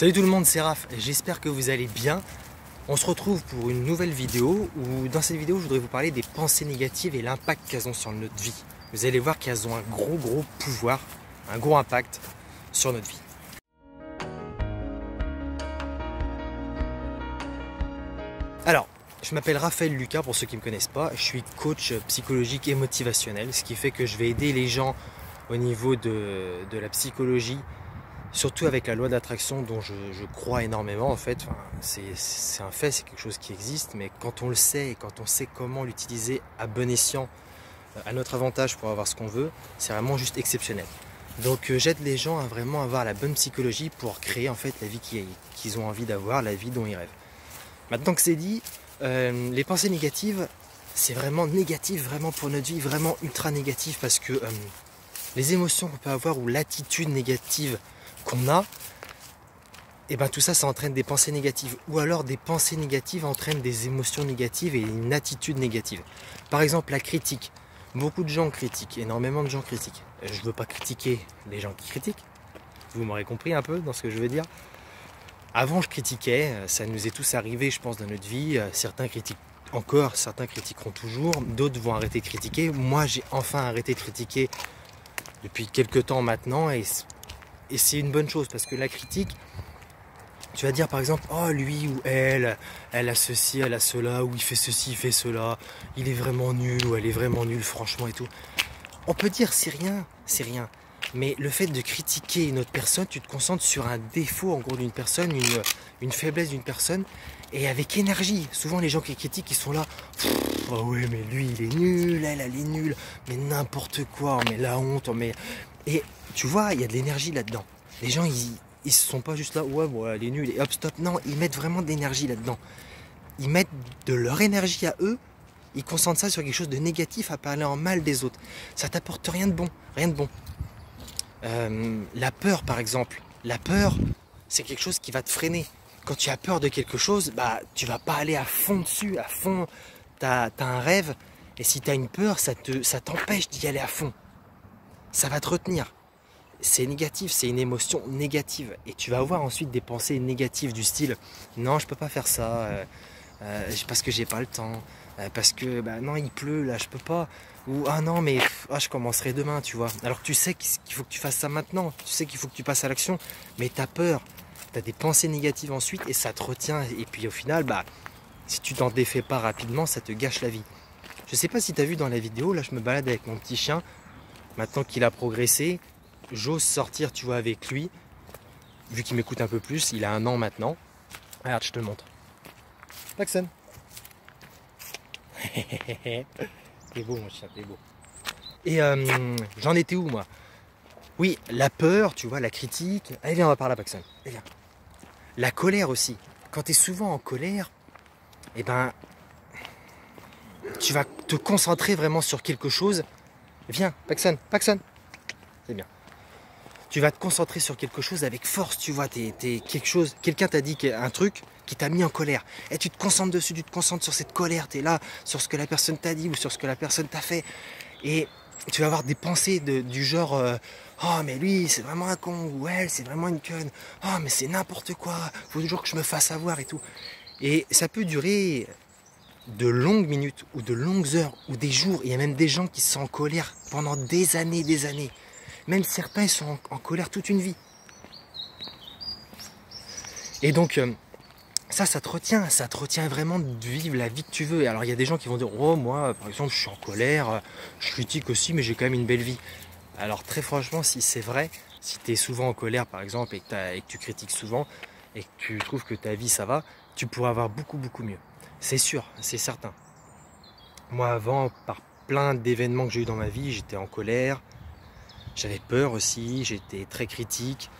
Salut tout le monde, c'est Raph, j'espère que vous allez bien. On se retrouve pour une nouvelle vidéo où dans cette vidéo je voudrais vous parler des pensées négatives et l'impact qu'elles ont sur notre vie. Vous allez voir qu'elles ont un gros pouvoir, un gros impact sur notre vie. Alors, je m'appelle Raphaël Lucas pour ceux qui ne me connaissent pas, je suis coach psychologique et motivationnel, ce qui fait que je vais aider les gens au niveau de la psychologie, surtout avec la loi d'attraction dont je crois énormément en fait. Enfin, c'est un fait, c'est quelque chose qui existe, mais quand on le sait et quand on sait comment l'utiliser à bon escient, à notre avantage pour avoir ce qu'on veut, c'est vraiment juste exceptionnel. Donc j'aide les gens à vraiment avoir la bonne psychologie pour créer en fait la vie qu'ils ont envie d'avoir, la vie dont ils rêvent. Maintenant que c'est dit, les pensées négatives, c'est vraiment négatif, vraiment pour notre vie, vraiment ultra négatif parce que les émotions qu'on peut avoir ou l'attitude négative qu'on a, et ben tout ça, ça entraîne des pensées négatives. Ou alors des pensées négatives entraînent des émotions négatives et une attitude négative. Par exemple, la critique. Beaucoup de gens critiquent, énormément de gens critiquent. Je ne veux pas critiquer les gens qui critiquent. Vous m'aurez compris un peu dans ce que je veux dire. Avant, je critiquais, ça nous est tous arrivé, je pense, dans notre vie. Certains critiquent encore, certains critiqueront toujours, d'autres vont arrêter de critiquer. Moi, j'ai enfin arrêté de critiquer depuis quelques temps maintenant et c'est une bonne chose parce que la critique, tu vas dire par exemple, oh lui ou elle a ceci, elle a cela, ou il fait ceci, il fait cela, il est vraiment nul ou elle est vraiment nulle franchement et tout. On peut dire c'est rien, mais le fait de critiquer une autre personne, tu te concentres sur un défaut en gros d'une personne, une faiblesse d'une personne et avec énergie. Souvent les gens qui critiquent, ils sont là, oh ouais mais lui il est nul, elle est nulle, mais n'importe quoi, mais la honte, mais... Et tu vois, il y a de l'énergie là-dedans. Les gens, ils se sont pas juste là, ouais, bon, elle est nulle, et hop, stop. Non, ils mettent vraiment de l'énergie là-dedans. Ils mettent de leur énergie à eux, ils concentrent ça sur quelque chose de négatif, à parler en mal des autres. Ça t'apporte rien de bon, rien de bon. La peur, par exemple. La peur, c'est quelque chose qui va te freiner. Quand tu as peur de quelque chose, bah, tu vas pas aller à fond dessus, à fond. T'as un rêve, et si tu as une peur, ça t'empêche d'y aller à fond. Ça va te retenir. C'est négatif, c'est une émotion négative. Et tu vas avoir ensuite des pensées négatives du style « Non, je peux pas faire ça, parce que j'ai pas le temps, parce que bah, non, il pleut, là, je peux pas. » Ou « Ah non, mais je commencerai demain, tu vois. » Alors que tu sais qu'il faut que tu fasses ça maintenant, tu sais qu'il faut que tu passes à l'action, mais tu as peur, tu as des pensées négatives ensuite et ça te retient. Et puis au final, bah, si tu t'en défais pas rapidement, ça te gâche la vie. Je sais pas si tu as vu dans la vidéo, là je me balade avec mon petit chien. Maintenant qu'il a progressé, j'ose sortir, tu vois, avec lui. Vu qu'il m'écoute un peu plus, il a 1 an maintenant. Regarde, je te le montre. Paxson. T'es beau mon chien, t'es beau. Et j'en étais où moi? Oui, la peur, tu vois, la critique. Allez viens, on va par là Paxson. Allez viens. La colère aussi. Quand tu es souvent en colère, eh ben, tu vas te concentrer vraiment sur quelque chose. Viens, Paxson, c'est bien. Tu vas te concentrer sur quelque chose avec force, tu vois, quelqu'un t'a dit un truc qui t'a mis en colère. Et tu te concentres dessus, tu te concentres sur cette colère, tu es là, sur ce que la personne t'a dit ou sur ce que la personne t'a fait. Et tu vas avoir des pensées du genre, oh mais lui c'est vraiment un con, ou elle c'est vraiment une conne, oh mais c'est n'importe quoi, faut toujours que je me fasse avoir et tout. Et ça peut durer de longues minutes ou de longues heures ou des jours. Il y a même des gens qui sont en colère pendant des années. Même certains sont en colère toute une vie. Et donc ça te retient vraiment de vivre la vie que tu veux. Et alors il y a des gens qui vont dire, oh moi par exemple je suis en colère, je critique aussi mais j'ai quand même une belle vie. Alors très franchement, si c'est vrai, si tu es souvent en colère par exemple et que tu critiques souvent et que tu trouves que ta vie ça va, tu pourras avoir beaucoup mieux. C'est sûr, c'est certain. Moi avant, par plein d'événements que j'ai eu dans ma vie, j'étais en colère, j'avais peur aussi, j'étais très critique.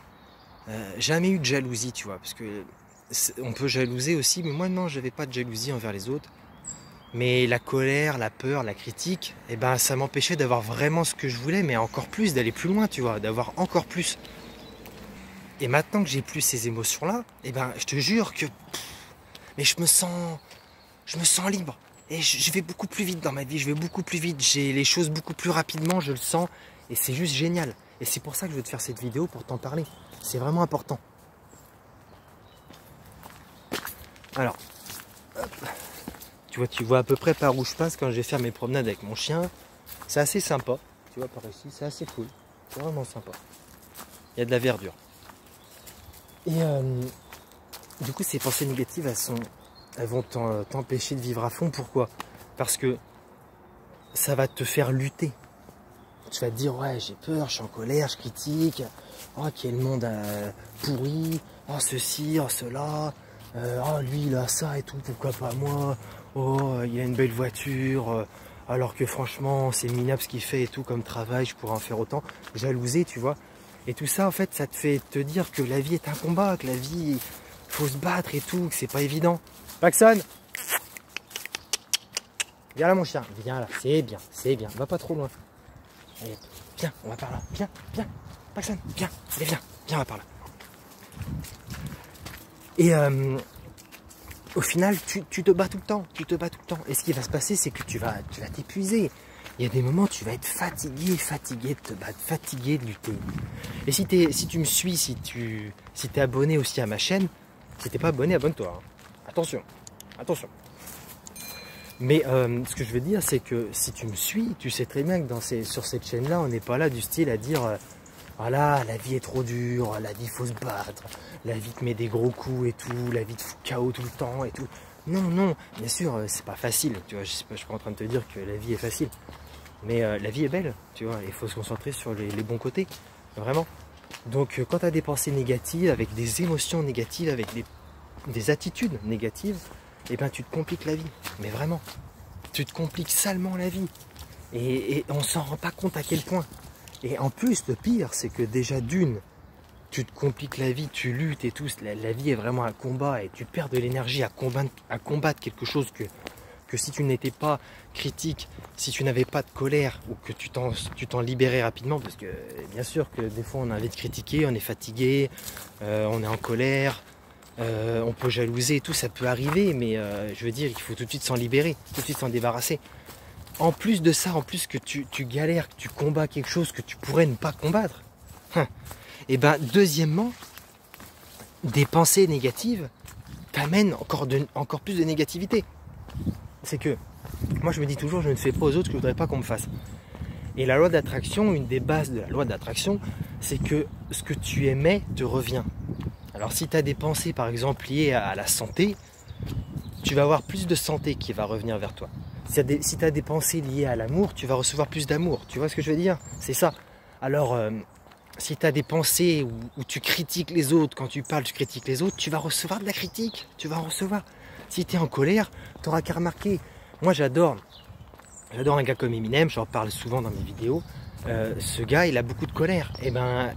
Jamais eu de jalousie, tu vois, parce que on peut jalouser aussi, mais moi non, j'avais pas de jalousie envers les autres. Mais la colère, la peur, la critique, eh ben ça m'empêchait d'avoir vraiment ce que je voulais, mais encore plus, d'aller plus loin, tu vois, d'avoir encore plus. Et maintenant que j'ai plus ces émotions-là, eh ben je te jure que... mais je me sens libre. Et je vais beaucoup plus vite dans ma vie, je vais beaucoup plus vite, j'ai les choses beaucoup plus rapidement, je le sens. Et c'est juste génial. Et c'est pour ça que je veux te faire cette vidéo, pour t'en parler. C'est vraiment important. Alors, hop. Tu vois à peu près par où je passe quand je vais faire mes promenades avec mon chien. C'est assez sympa. Tu vois par ici, c'est assez cool. C'est vraiment sympa. Il y a de la verdure. Et du coup, ces pensées négatives, elles vont t'empêcher de vivre à fond. Pourquoi? Parce que ça va te faire lutter. Tu vas te dire, ouais, j'ai peur, je suis en colère, je critique. Oh, quel monde pourri. Oh, ceci, oh, cela. Oh, lui, il a ça et tout, pourquoi pas moi? Oh, il a une belle voiture. Alors que franchement, c'est minable ce qu'il fait et tout comme travail, je pourrais en faire autant. Jalouser, tu vois. Et tout ça, en fait, ça te fait te dire que la vie est un combat, que la vie, faut se battre et tout, que c'est pas évident. Paxson! Viens là, mon chien. Viens là, c'est bien, c'est bien. Va pas trop loin. Allez, viens, on va par là. Viens, viens. Paxson, viens. Allez, viens. Viens, on va par là. Et au final, tu te bats tout le temps. Tu te bats tout le temps. Et ce qui va se passer, c'est que tu vas t'épuiser. Il y a des moments où tu vas être fatigué de te battre, fatigué de lutter. Et si tu me suis, si t'es abonné aussi à ma chaîne, si t'es pas abonné, abonne-toi. Hein. Attention, attention. Mais ce que je veux dire, c'est que si tu me suis, tu sais très bien que sur cette chaîne-là, on n'est pas là du style à dire voilà, la vie est trop dure, la vie faut se battre, la vie te met des gros coups et tout, la vie te fout KO tout le temps et tout. Non, non, bien sûr, c'est pas facile, tu vois, je suis pas en train de te dire que la vie est facile. Mais la vie est belle, tu vois, il faut se concentrer sur les bons côtés, vraiment. Donc quand tu as des pensées négatives, avec des émotions négatives, avec des attitudes négatives, eh ben tu te compliques la vie, mais vraiment. Tu te compliques salement la vie. Et on s'en rend pas compte à quel point. Et en plus, le pire, c'est que déjà d'une, tu te compliques la vie, tu luttes et tout, la vie est vraiment un combat et tu perds de l'énergie à combattre quelque chose que si tu n'étais pas critique, si tu n'avais pas de colère ou que tu t'en libérais rapidement, parce que bien sûr que des fois on a envie de critiquer, on est fatigué, on est en colère, on peut jalouser et tout, ça peut arriver, mais je veux dire, il faut tout de suite s'en libérer, tout de suite s'en débarrasser. En plus de ça, en plus que tu galères, que tu combats quelque chose que tu pourrais ne pas combattre, et ben deuxièmement, des pensées négatives t'amènent encore plus de négativité. C'est que moi je me dis toujours, je ne fais pas aux autres ce que je ne voudrais pas qu'on me fasse. Et la loi d'attraction, une des bases de la loi d'attraction, c'est que ce que tu émets te revient. Alors si tu as des pensées par exemple liées à la santé, tu vas avoir plus de santé qui va revenir vers toi. Si tu as des pensées liées à l'amour, tu vas recevoir plus d'amour. Tu vois ce que je veux dire? C'est ça. Alors si tu as des pensées où tu critiques les autres, quand tu parles tu critiques les autres, tu vas recevoir de la critique. Tu vas en recevoir. Si tu es en colère, tu n'auras qu'à remarquer. Moi j'adore un gars comme Eminem, j'en parle souvent dans mes vidéos. Ce gars, il a beaucoup de colère. Et ben,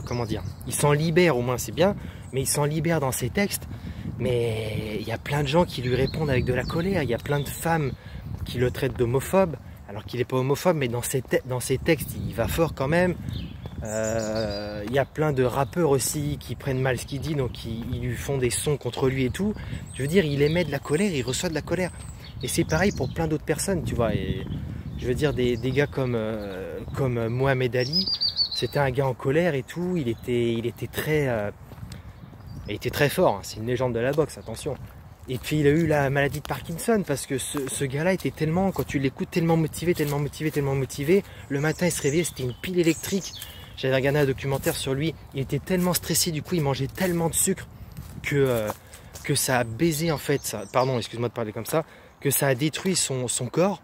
comment dire, il s'en libère au moins, c'est bien, mais il s'en libère dans ses textes. Mais il y a plein de gens qui lui répondent avec de la colère. Il y a plein de femmes qui le traitent d'homophobe, alors qu'il n'est pas homophobe, mais dans ses textes, il va fort quand même. Il y a plein de rappeurs aussi qui prennent mal ce qu'il dit, donc ils lui font des sons contre lui et tout. Je veux dire, il émet de la colère, il reçoit de la colère. Et c'est pareil pour plein d'autres personnes, tu vois. Et je veux dire, des gars comme Mohamed Ali, c'était un gars en colère et tout. Il était très fort. Hein. C'est une légende de la boxe, attention. Et puis il a eu la maladie de Parkinson parce que ce gars-là était tellement, quand tu l'écoutes, tellement motivé. Le matin, il se réveillait, c'était une pile électrique. J'avais regardé un documentaire sur lui. Il était tellement stressé, du coup, il mangeait tellement de sucre que ça a baisé en fait. Pardon, excuse-moi de parler comme ça. Que ça a détruit son corps.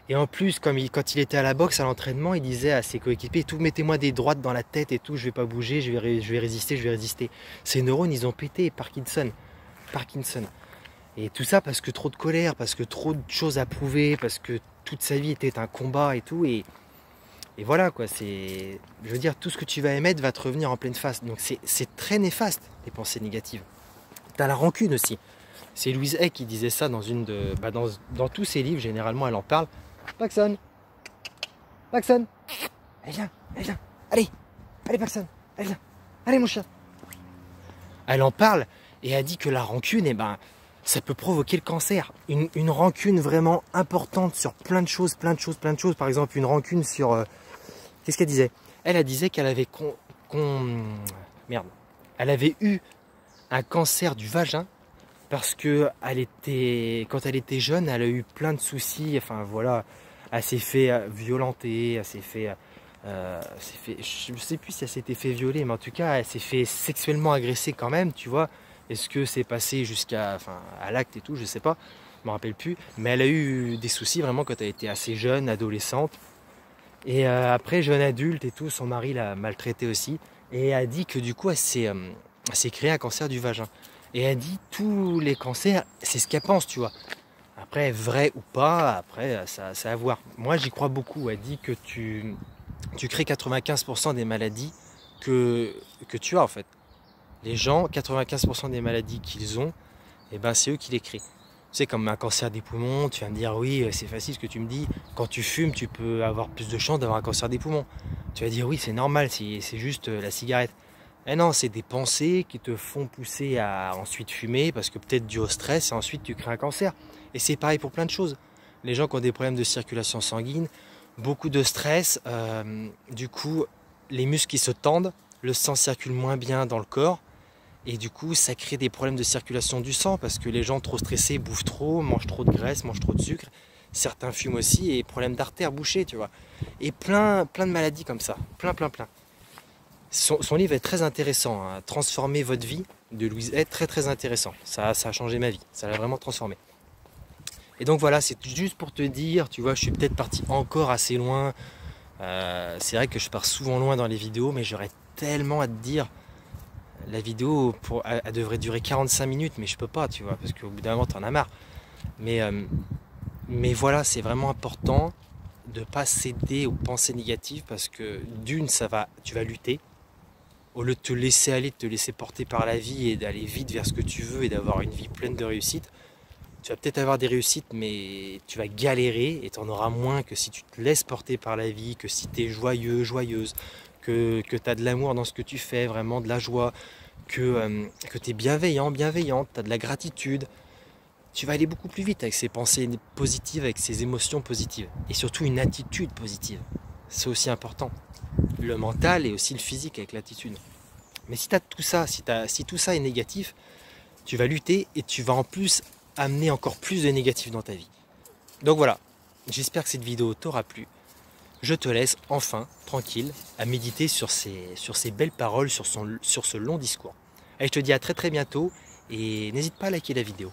Et en plus, quand il était à la boxe, à l'entraînement, il disait à ses coéquipiers, tout, mettez-moi des droites dans la tête et tout, je vais pas bouger, je vais résister. Ses neurones, ils ont pété, Parkinson. Et tout ça parce que trop de colère, parce que trop de choses à prouver, parce que toute sa vie était un combat et tout. Et voilà quoi, je veux dire, tout ce que tu vas émettre va te revenir en pleine face. Donc c'est très néfaste, les pensées négatives. T'as la rancune aussi. C'est Louise Hay qui disait ça dans tous ses livres, généralement elle en parle. Paxson, allez viens, allez Paxson, allez viens, allez mon chien. Elle en parle et elle dit que la rancune, eh ben, ça peut provoquer le cancer. Une rancune vraiment importante sur plein de choses. Par exemple, une rancune sur... qu'est-ce qu'elle disait? Elle disait qu'elle avait elle avait eu un cancer du vagin parce que quand elle était jeune, elle a eu plein de soucis. Enfin voilà, elle s'est fait violenter, je sais plus si elle s'était fait violer, mais en tout cas, elle s'est fait sexuellement agresser quand même, tu vois. Est-ce que c'est passé à l'acte et tout, je sais pas, je me rappelle plus. Mais elle a eu des soucis vraiment quand elle était assez jeune, adolescente. Et après, jeune adulte et tout, son mari l'a maltraitée aussi. Et a dit que du coup, elle s'est créé un cancer du vagin. Et elle dit tous les cancers, c'est ce qu'elle pense, tu vois. Après, vrai ou pas, après, ça à voir. Moi, j'y crois beaucoup. Elle dit que tu crées 95% des maladies que tu as, en fait. Les gens, 95% des maladies qu'ils ont, eh ben, c'est eux qui les créent. Tu sais, comme un cancer des poumons, tu vas me dire, oui, c'est facile ce que tu me dis. Quand tu fumes, tu peux avoir plus de chances d'avoir un cancer des poumons. Tu vas dire, oui, c'est normal, c'est juste la cigarette. Eh non, c'est des pensées qui te font pousser à ensuite fumer, parce que peut-être dû au stress, et ensuite tu crées un cancer. Et c'est pareil pour plein de choses. Les gens qui ont des problèmes de circulation sanguine, beaucoup de stress, du coup, les muscles qui se tendent, le sang circule moins bien dans le corps, et du coup, ça crée des problèmes de circulation du sang parce que les gens trop stressés bouffent trop, mangent trop de graisse, mangent trop de sucre. Certains fument aussi et problèmes d'artères bouchées, tu vois. Et plein de maladies comme ça. Plein. Son livre est très intéressant, hein. Transformer votre vie de Louise Hay, très intéressant. Ça a changé ma vie. Ça l'a vraiment transformé. Et donc voilà, c'est juste pour te dire, tu vois, je suis peut-être parti encore assez loin. C'est vrai que je pars souvent loin dans les vidéos, mais j'aurais tellement à te dire. La vidéo, elle devrait durer 45 minutes, mais je peux pas, tu vois, parce qu'au bout d'un moment, t'en as marre. Mais voilà, c'est vraiment important de ne pas céder aux pensées négatives, parce que d'une, tu vas lutter. Au lieu de te laisser aller, de te laisser porter par la vie et d'aller vite vers ce que tu veux et d'avoir une vie pleine de réussite, tu vas peut-être avoir des réussites, mais tu vas galérer et tu en auras moins que si tu te laisses porter par la vie, que si tu es joyeux, joyeuse, que tu as de l'amour dans ce que tu fais, vraiment de la joie, que tu es bienveillant, bienveillante, tu as de la gratitude. Tu vas aller beaucoup plus vite avec ces pensées positives, avec ces émotions positives. Et surtout une attitude positive. C'est aussi important. Le mental et aussi le physique avec l'attitude. Mais si tu as tout ça, si tout ça est négatif, tu vas lutter et tu vas en plus amener encore plus de négatif dans ta vie. Donc voilà, j'espère que cette vidéo t'aura plu. Je te laisse enfin, tranquille, à méditer sur ces belles paroles, sur ce long discours. Allez, je te dis à très bientôt et n'hésite pas à liker la vidéo.